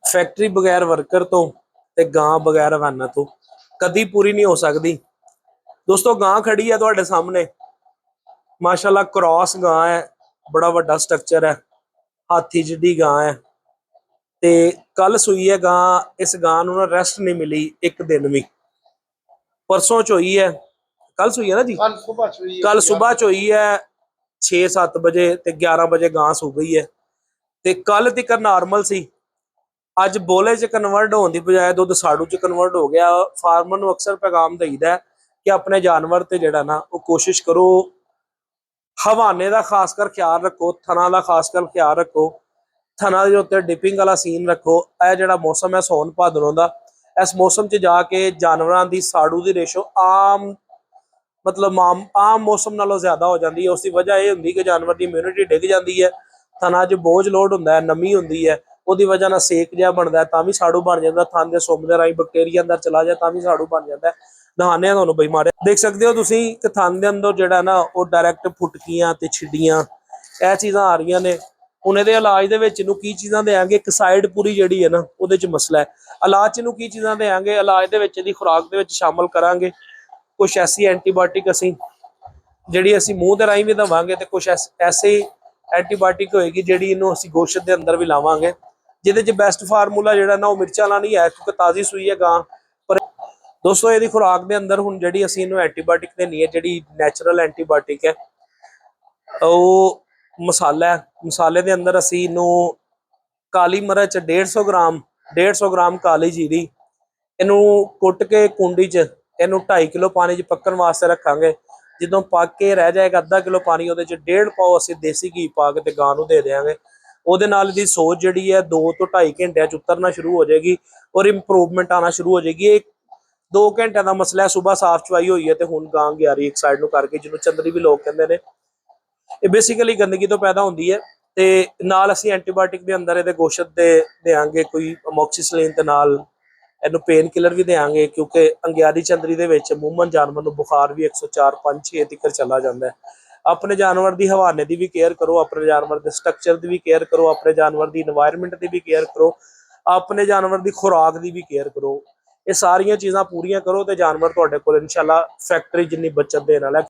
Factory बगैर worker तो ते गां बगैर हवाना तो कदी पूरी नहीं हो सकती। दोस्तों गां खड़ी है तुहाडे सामने, माशाल्लाह क्रॉस गां है, बड़ा वड्डा स्ट्रक्चर है, हाथी जिड्डी गां है। ते कल सूई है गां, इस गां नूं ना रेस्ट नहीं मिली एक दिन भी। परसों चोई है, कल सूई है ना जी, कल सुबह चोई है 6-7 बजे ते 11 बजे गां सू गई है। ते कल तक नॉर्मल सी, अज बोले च कन्वर्ट होने की बजाय दुध साड़ू च कन्वर्ट हो गया। फार्मर नूं अक्सर पैगाम दईदा है कि अपने जानवर ते जिहड़ा ना वो कोशिश करो हवाने का खासकर ख्याल रखो, थना का खासकर ख्याल रखो, थना के उत्ते डिपिंग वाला सीन रखो। यह जिहड़ा मौसम है सौन भादरों का, इस मौसम च जाके जानवरों की साड़ू की रेशो आम मतलब आम मौसम नालों ज्यादा हो जाती है। उसकी वजह यह होंगी कि जानवर की इम्यूनिटी डिग जाती है, थना च बोझ लोड होंदा है, नमी होंदी है, उसकी वजह ना सेक जिहा बनता है, तां भी साड़ू बन जाता। थन के सुम के राही बैक्टीरिया अंदर चला जाए तां भी साड़ू बन जाता है। नहाने तुहानूं बई मारे देख सकते हो तुसीं कि थन के अंदर जिहड़ा ना वो डायरैक्ट फुटकियां ते छिड्डियां यह चीज़ां आ रही ने। हुण इहदे इलाज दे विच इहनूं की चीज़ां देंगे, एक साइड पूरी जिहड़ी है ना उहदे च मसला है। इलाज च इहनूं की चीज़ां देंगे, इलाज दे विच इहदी खुराक दे विच शामिल करांगे कुछ ऐसी एंटीबायोटिक असीं जिहड़ी असीं मूँह दे राहीं भी देवांगे, ते कुछ ऐसी एंटीबायोटिक होएगी जिहड़ी इहनूं असीं गोशत दे अंदर भी लावांगे, जिहदे च बेस्ट फार्मूला जिहड़ा ना वो मिर्चां वाला नहीं है क्योंकि ताज़ी सूई है गां। पर दोस्तों इहदी खुराक दे अंदर हुण जिहड़ी असीं इहनूं एंटीबायोटिक देनी है, जिहड़ी नैचुरल एंटीबायोटिक है, वो मसाला है। मसाले दे अंदर असीं इहनूं काली मिर्च 150 ग्राम काली जीरी, इनू कुट के कुंडी च इनू 2.5 किलो पानी च पकन वास्ते रखांगे। ਜਦੋਂ पक के रह जाएगा ਅੱਧਾ किलो पानी, ਉਹਦੇ ਚ 1.5 ਪਾਓ ਅਸੀਂ ਦੇਸੀ ਘੀ ਪਾ ਕੇ ਤੇ ਗਾਂ ਨੂੰ ਦੇ ਦੇਵਾਂਗੇ। ਉਹਦੇ ਨਾਲ ਦੀ ਸੋਜ ਜਿਹੜੀ ਹੈ 2 ਤੋਂ 2.5 ਘੰਟਿਆਂ ਚ ਉਤਰਨਾ ਸ਼ੁਰੂ ਹੋ ਜਾਏਗੀ ਔਰ ਇੰਪਰੂਵਮੈਂਟ ਆਣਾ ਸ਼ੁਰੂ ਹੋ ਜਾਏਗੀ। ਇਹ 2 ਘੰਟਿਆਂ ਦਾ ਮਸਲਾ ਹੈ, ਸਵੇਰ ਸਾਫ ਚਵਾਈ ਹੋਈ ਹੈ ਤੇ ਹੁਣ ਗਾਂ ਗਿਆਰੀ ਇੱਕ ਸਾਈਡ ਨੂੰ ਕਰਕੇ, ਜਿਹਨੂੰ ਚੰਦਰੀ ਵੀ ਲੋਕ ਕਹਿੰਦੇ ਨੇ। ਇਹ ਬੇਸਿਕਲੀ ਗੰਦਗੀ ਤੋਂ ਪੈਦਾ ਹੁੰਦੀ ਹੈ ਤੇ ਨਾਲ ਅਸੀਂ ਐਂਟੀਬਾਇਓਟਿਕ ਦੇ ਅੰਦਰ ਇਹਦੇ ਗੋਸ਼ਤ ਦੇ ਦੇਾਂਗੇ ਕੋਈ ਅਮੋਕਸੀਸਿਲਿਨ ਤੇ ਨਾਲ ਇਹਨੂੰ पेन किलर भी देंगे क्योंकि अंगियारी चंदरी दे विच अमूमन जानवर नूं बुखार भी 104, 5, 6 तक चला जाता है। अपने जानवर की हवाने की भी केयर करो, अपने जानवर के स्ट्रक्चर की भी केयर करो, अपने जानवर की इन्वायरमेंट की भी केयर करो, अपने जानवर की खुराक की भी केयर करो। ये सारिया चीज़ां पूरियां करो तो जानवर तुहाडे कोल इंशाअल्लाह फैक्ट्री जिन्नी बचत देने वाला है।